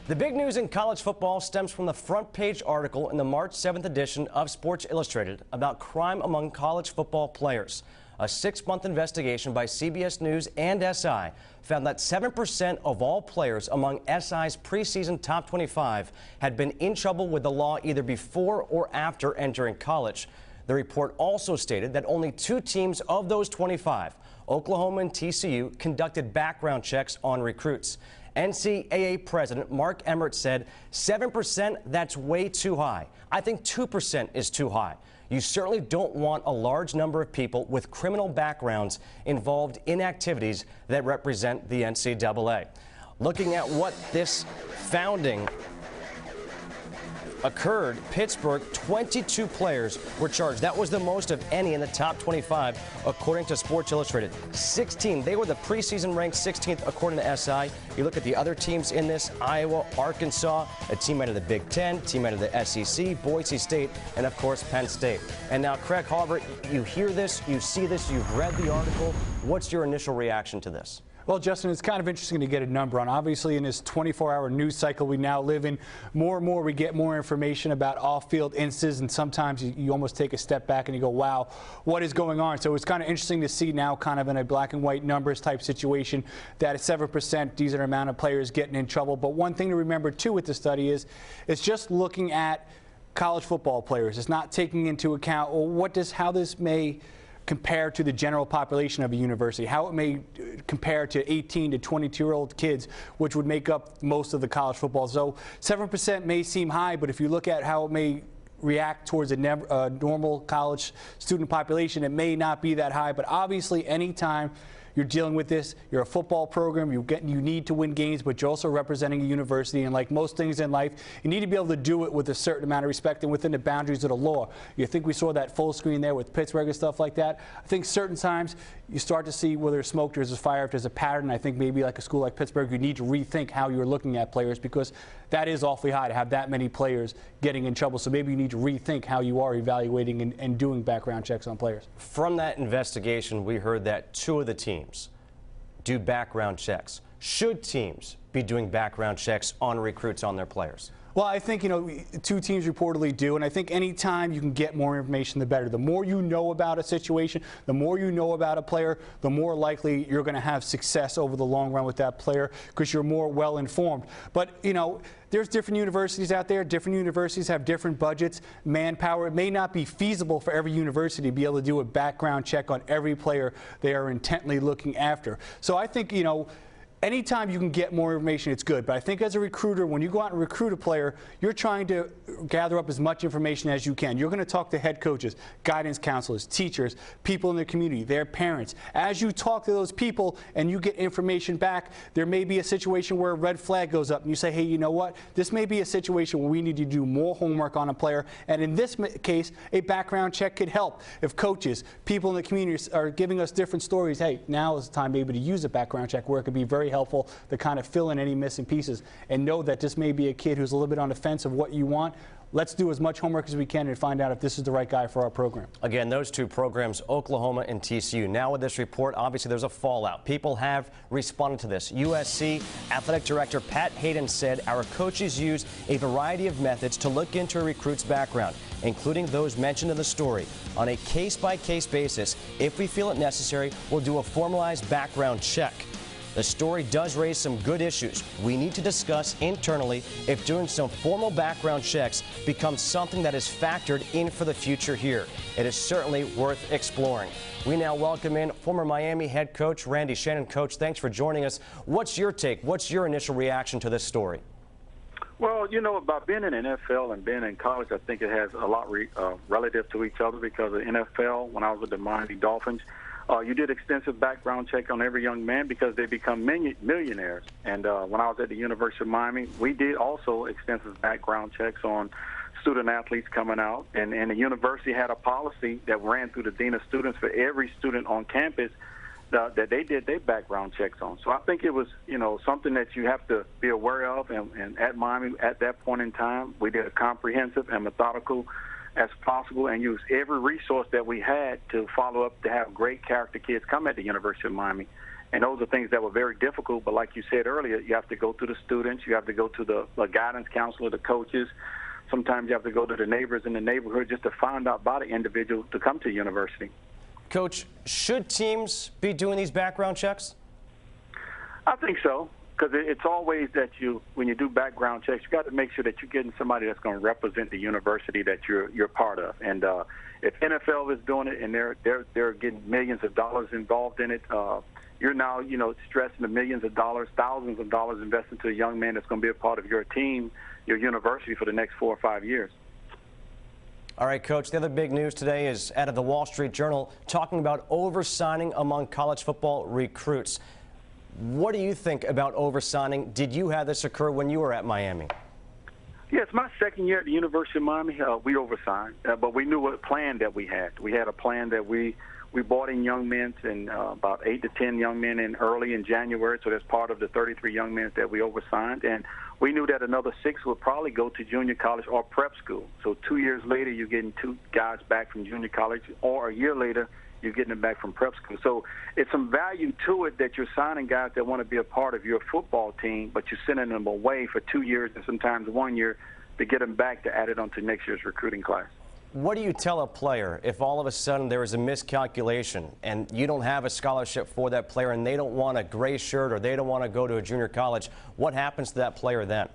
The big news in college football stems from the front page article in the March 7th edition of Sports Illustrated about crime among college football players. A 6-month investigation by CBS News and SI found that 7% of all players among SI's preseason top 25 had been in trouble with the law either before or after entering college. The report also stated that only 2 teams of those 25, Oklahoma and TCU, conducted background checks on recruits. NCAA President Mark Emmert said, 7%, that's way too high. I think 2% is too high. You certainly don't want a large number of people with criminal backgrounds involved in activities that represent the NCAA. Looking at what this founding occurred, Pittsburgh, 22 players were charged. That was the most of any in the top 25, according to Sports Illustrated. 16, they were the preseason ranked 16th, according to SI. You look at the other teams in this: Iowa, Arkansas, a team out of the Big Ten, team out of the SEC, Boise State, and of course Penn State. And now, Craig Harbert, you hear this, you see this, you've read the article. What's your initial reaction to this? Well, Justin, it's kind of interesting to get a number on. Obviously, in this 24-hour news cycle we now live in, more and more we get more information about off-field instances, and sometimes you almost take a step back and you go, wow, what is going on? So it's kind of interesting to see now, kind of in a black and white numbers type situation, that at 7%, these are the amount of players getting in trouble. But one thing to remember, too, with the study is it's just looking at college football players. It's not taking into account, well, how this may compare to the general population of a university, how it may compare to 18 to 22-year-old kids, which would make up most of the college football. So 7% may seem high, but if you look at how it may react towards a normal college student population, it may not be that high. But obviously, anytime you're dealing with this, you're a football program, you need to win games, but you're also representing a university. And like most things in life, you need to be able to do it with a certain amount of respect and within the boundaries of the law. You think we saw that full screen there with Pittsburgh and stuff like that? I think certain times you start to see whether there's smoke, there's a fire, if there's a pattern. I think maybe like a school like Pittsburgh, you need to rethink how you're looking at players, because that is awfully high to have that many players getting in trouble. So maybe you need to rethink how you are evaluating and doing background checks on players. From that investigation, we heard that 2 of the teams do background checks. Should teams be doing background checks on recruits on their players? Well, I think, 2 teams reportedly do, and I think any time you can get more information, the better. The more you know about a situation, the more you know about a player, the more likely you're going to have success over the long run with that player, because you're more well informed. But, there's different universities out there. Different universities have different budgets, manpower. It may not be feasible for every university to be able to do a background check on every player they are intently looking after. So I think, anytime you can get more information, it's good. But I think as a recruiter, when you go out and recruit a player, you're trying to gather up as much information as you can. You're going to talk to head coaches, guidance counselors, teachers, people in the community, their parents. As you talk to those people and you get information back, there may be a situation where a red flag goes up and you say, hey, you know what? This may be a situation where we need to do more homework on a player. And in this case, a background check could help. If coaches, people in the community are giving us different stories, hey, now is the time maybe to use a background check where it could be very helpful to kind of fill in any missing pieces and know that this may be a kid who's a little bit on the fence of what you want. Let's do as much homework as we can and find out if this is the right guy for our program. Again, those 2 programs, Oklahoma and TCU. Now with this report, obviously there's a fallout. People have responded to this. USC Athletic Director Pat Hayden said, our coaches use a variety of methods to look into a recruit's background, including those mentioned in the story. On a case-by-case basis, if we feel it necessary, we'll do a formalized background check. The story does raise some good issues we need to discuss internally if doing some formal background checks becomes something that is factored in for the future here. It is certainly worth exploring. We now welcome in former Miami head coach Randy Shannon. Coach, thanks for joining us. What's your take? What's your initial reaction to this story? Well, about being in the NFL and being in college, I think it has a lot relative to each other, because the NFL, when I was with the Miami Dolphins, you did extensive background check on every young man because they become millionaires. And when I was at the University of Miami, we did also extensive background checks on student athletes coming out. And the university had a policy that ran through the dean of students for every student on campus that they did their background checks on. So I think it was, something that you have to be aware of. And at Miami, at that point in time, we did a comprehensive and methodical as possible and use every resource that we had to follow up to have great character kids come at the University of Miami. And those are things that were very difficult. But like you said earlier, you have to go to the students. You have to go to the guidance counselor, the coaches. Sometimes you have to go to the neighbors in the neighborhood just to find out about an individual to come to university. Coach, should teams be doing these background checks? I think so, because it's always that when you do background checks, you got to make sure that you're getting somebody that's going to represent the university that you're part of. And if NFL is doing it and they're getting millions of dollars involved in it, you're now stressing the millions of dollars, thousands of dollars invested into a young man that's going to be a part of your team, your university for the next 4 or 5 years. All right, Coach, the other big news today is out of the Wall Street Journal talking about over-signing among college football recruits. What do you think about over-signing? Did you have this occur when you were at Miami? Yeah, it's my second year at the University of Miami. We over-signed, but we knew what plan that we had. We had a plan that we brought in young men, and about 8 to 10 young men in early in January, so that's part of the 33 young men that we over-signed. And we knew that another 6 would probably go to junior college or prep school. So 2 years later, you're getting 2 guys back from junior college, or a year later, you're getting them back from prep school. So it's some value to it that you're signing guys that want to be a part of your football team, but you're sending them away for 2 years and sometimes 1 year to get them back to add it onto next year's recruiting class. What do you tell a player if all of a sudden there is a miscalculation and you don't have a scholarship for that player and they don't want a gray shirt or they don't want to go to a junior college? What happens to that player then?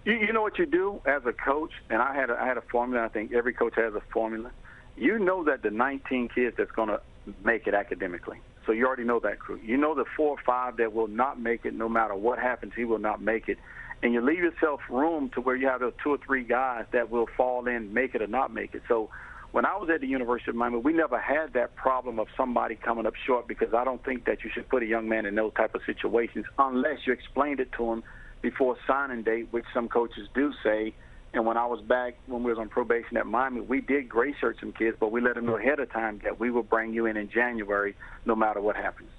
You know what you do as a coach, and I had a formula. I think every coach has a formula. You know that the 19 kids that's going to make it academically. So you already know that crew. You know the 4 or 5 that will not make it no matter what happens. He will not make it. And you leave yourself room to where you have those 2 or 3 guys that will fall in, make it or not make it. So when I was at the University of Miami, we never had that problem of somebody coming up short, because I don't think that you should put a young man in those type of situations unless you explained it to him before signing date, which some coaches do say. And when I was back, when we was on probation at Miami, we did gray shirt some kids, but we let them know ahead of time that we will bring you in January no matter what happens.